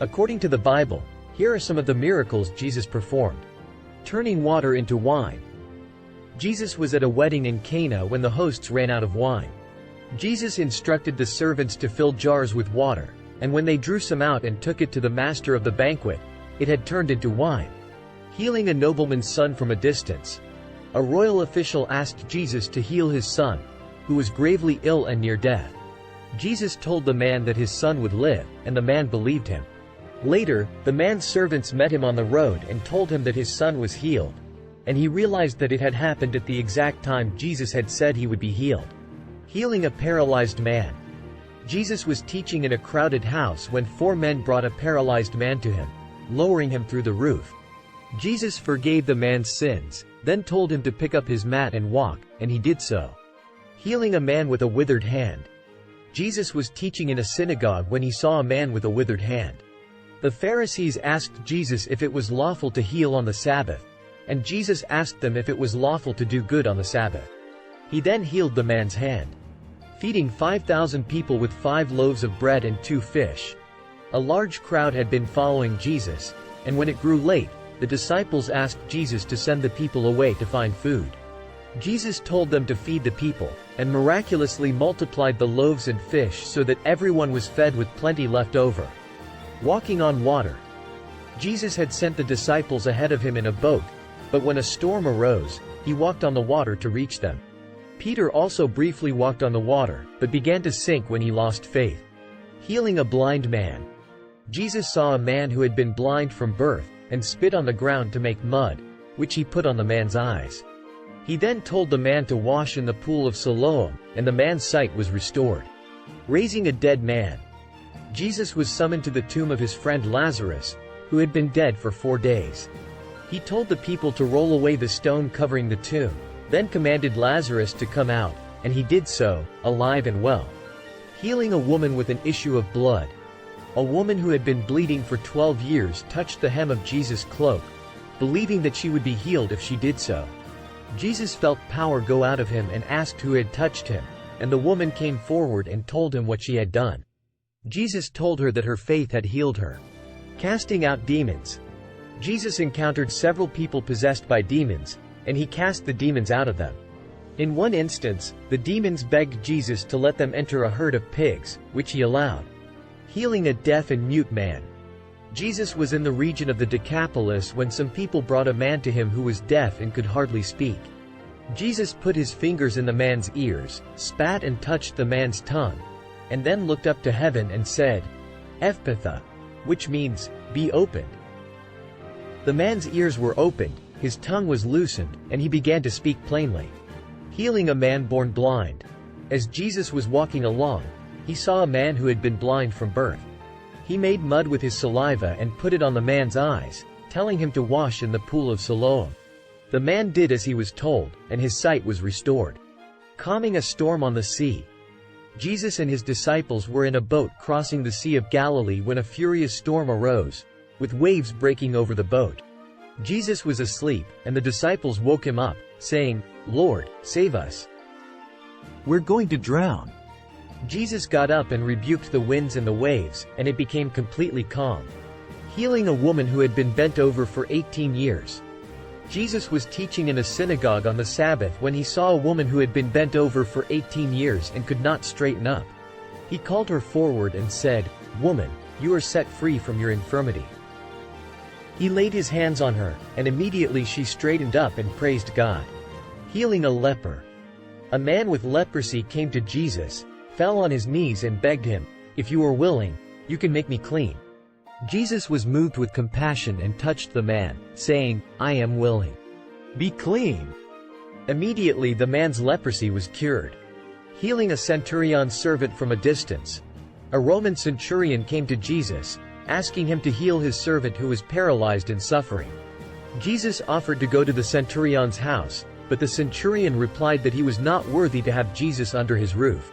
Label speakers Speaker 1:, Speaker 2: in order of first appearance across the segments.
Speaker 1: According to the Bible, here are some of the miracles Jesus performed. Turning water into wine. Jesus was at a wedding in Cana when the hosts ran out of wine. Jesus instructed the servants to fill jars with water, and when they drew some out and took it to the master of the banquet, it had turned into wine. Healing a nobleman's son from a distance. A royal official asked Jesus to heal his son, who was gravely ill and near death. Jesus told the man that his son would live, and the man believed him. Later, the man's servants met him on the road and told him that his son was healed, and he realized that it had happened at the exact time Jesus had said he would be healed. Healing a paralyzed man. Jesus was teaching in a crowded house when 4 men brought a paralyzed man to him, lowering him through the roof. Jesus forgave the man's sins, then told him to pick up his mat and walk, and he did so. Healing a man with a withered hand. Jesus was teaching in a synagogue when he saw a man with a withered hand. The Pharisees asked Jesus if it was lawful to heal on the Sabbath, and Jesus asked them if it was lawful to do good on the Sabbath. He then healed the man's hand. Feeding 5,000 people with 5 loaves of bread and 2 fish. A large crowd had been following Jesus, and when it grew late, the disciples asked Jesus to send the people away to find food. Jesus told them to feed the people, and miraculously multiplied the loaves and fish so that everyone was fed with plenty left over. Walking on water. Jesus had sent the disciples ahead of him in a boat, but when a storm arose, he walked on the water to reach them. Peter also briefly walked on the water, but began to sink when he lost faith. Healing a blind man. Jesus saw a man who had been blind from birth, and spit on the ground to make mud, which he put on the man's eyes. He then told the man to wash in the pool of Siloam, and the man's sight was restored. Raising a dead man. Jesus was summoned to the tomb of his friend Lazarus, who had been dead for 4 days. He told the people to roll away the stone covering the tomb, then commanded Lazarus to come out, and he did so, alive and well. Healing a woman with an issue of blood. A woman who had been bleeding for 12 years touched the hem of Jesus' cloak, believing that she would be healed if she did so. Jesus felt power go out of him and asked who had touched him, and the woman came forward and told him what she had done. Jesus told her that her faith had healed her. Casting out demons. Jesus encountered several people possessed by demons, and he cast the demons out of them. In one instance, the demons begged Jesus to let them enter a herd of pigs, which he allowed. Healing a deaf and mute man. Jesus was in the region of the Decapolis when some people brought a man to him who was deaf and could hardly speak. Jesus put his fingers in the man's ears, spat and touched the man's tongue, and then looked up to heaven and said, "Ephphatha," which means, "Be opened." The man's ears were opened, his tongue was loosened, and he began to speak plainly. Healing a man born blind. As Jesus was walking along, he saw a man who had been blind from birth. He made mud with his saliva and put it on the man's eyes, telling him to wash in the pool of Siloam. The man did as he was told, and his sight was restored. Calming a storm on the sea. Jesus and his disciples were in a boat crossing the Sea of Galilee when a furious storm arose, with waves breaking over the boat. Jesus was asleep, and the disciples woke him up, saying, "Lord, save us. We're going to drown." Jesus got up and rebuked the winds and the waves, and it became completely calm. Healing a woman who had been bent over for 18 years. Jesus was teaching in a synagogue on the Sabbath when he saw a woman who had been bent over for 18 years and could not straighten up. He called her forward and said, "Woman, you are set free from your infirmity." He laid his hands on her, and immediately she straightened up and praised God. Healing a leper. A man with leprosy came to Jesus, fell on his knees and begged him, "If you are willing, you can make me clean." Jesus was moved with compassion and touched the man, saying, "I am willing. Be clean." Immediately the man's leprosy was cured. Healing a centurion's servant from a distance. A Roman centurion came to Jesus, asking him to heal his servant who was paralyzed and suffering. Jesus offered to go to the centurion's house, but the centurion replied that he was not worthy to have Jesus under his roof.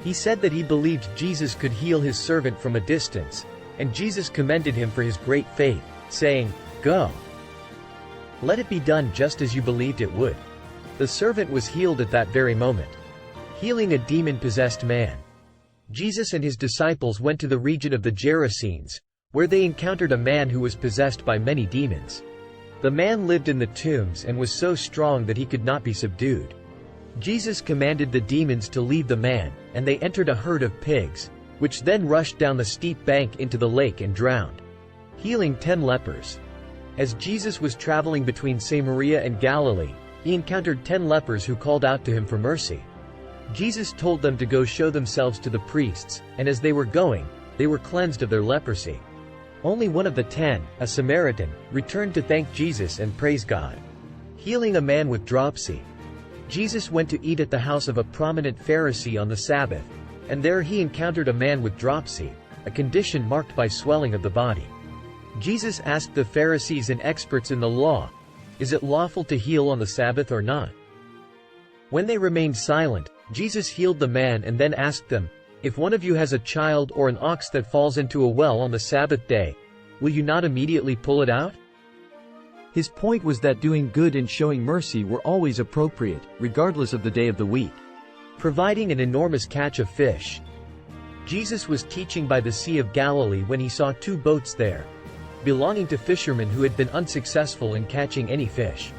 Speaker 1: He said that he believed Jesus could heal his servant from a distance, and Jesus commended him for his great faith, saying, "Go. Let it be done just as you believed it would." The servant was healed at that very moment. Healing a demon-possessed man. Jesus and his disciples went to the region of the Gerasenes, where they encountered a man who was possessed by many demons. The man lived in the tombs and was so strong that he could not be subdued. Jesus commanded the demons to leave the man, and they entered a herd of pigs, which then rushed down the steep bank into the lake and drowned, healing 10 lepers. As Jesus was traveling between Samaria and Galilee, he encountered 10 lepers who called out to him for mercy. Jesus told them to go show themselves to the priests, and as they were going, they were cleansed of their leprosy. Only one of the 10, a Samaritan, returned to thank Jesus and praise God. Healing a man with dropsy. Jesus went to eat at the house of a prominent Pharisee on the Sabbath, and there he encountered a man with dropsy, a condition marked by swelling of the body. Jesus asked the Pharisees and experts in the law, "Is it lawful to heal on the Sabbath or not?" When they remained silent, Jesus healed the man and then asked them, "If one of you has a child or an ox that falls into a well on the Sabbath day, will you not immediately pull it out?" His point was that doing good and showing mercy were always appropriate, regardless of the day of the week. Providing an enormous catch of fish. Jesus was teaching by the Sea of Galilee when he saw 2 boats there, belonging to fishermen who had been unsuccessful in catching any fish.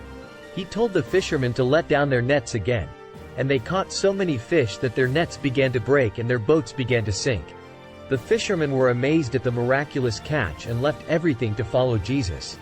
Speaker 1: He told the fishermen to let down their nets again, and they caught so many fish that their nets began to break and their boats began to sink. The fishermen were amazed at the miraculous catch and left everything to follow Jesus.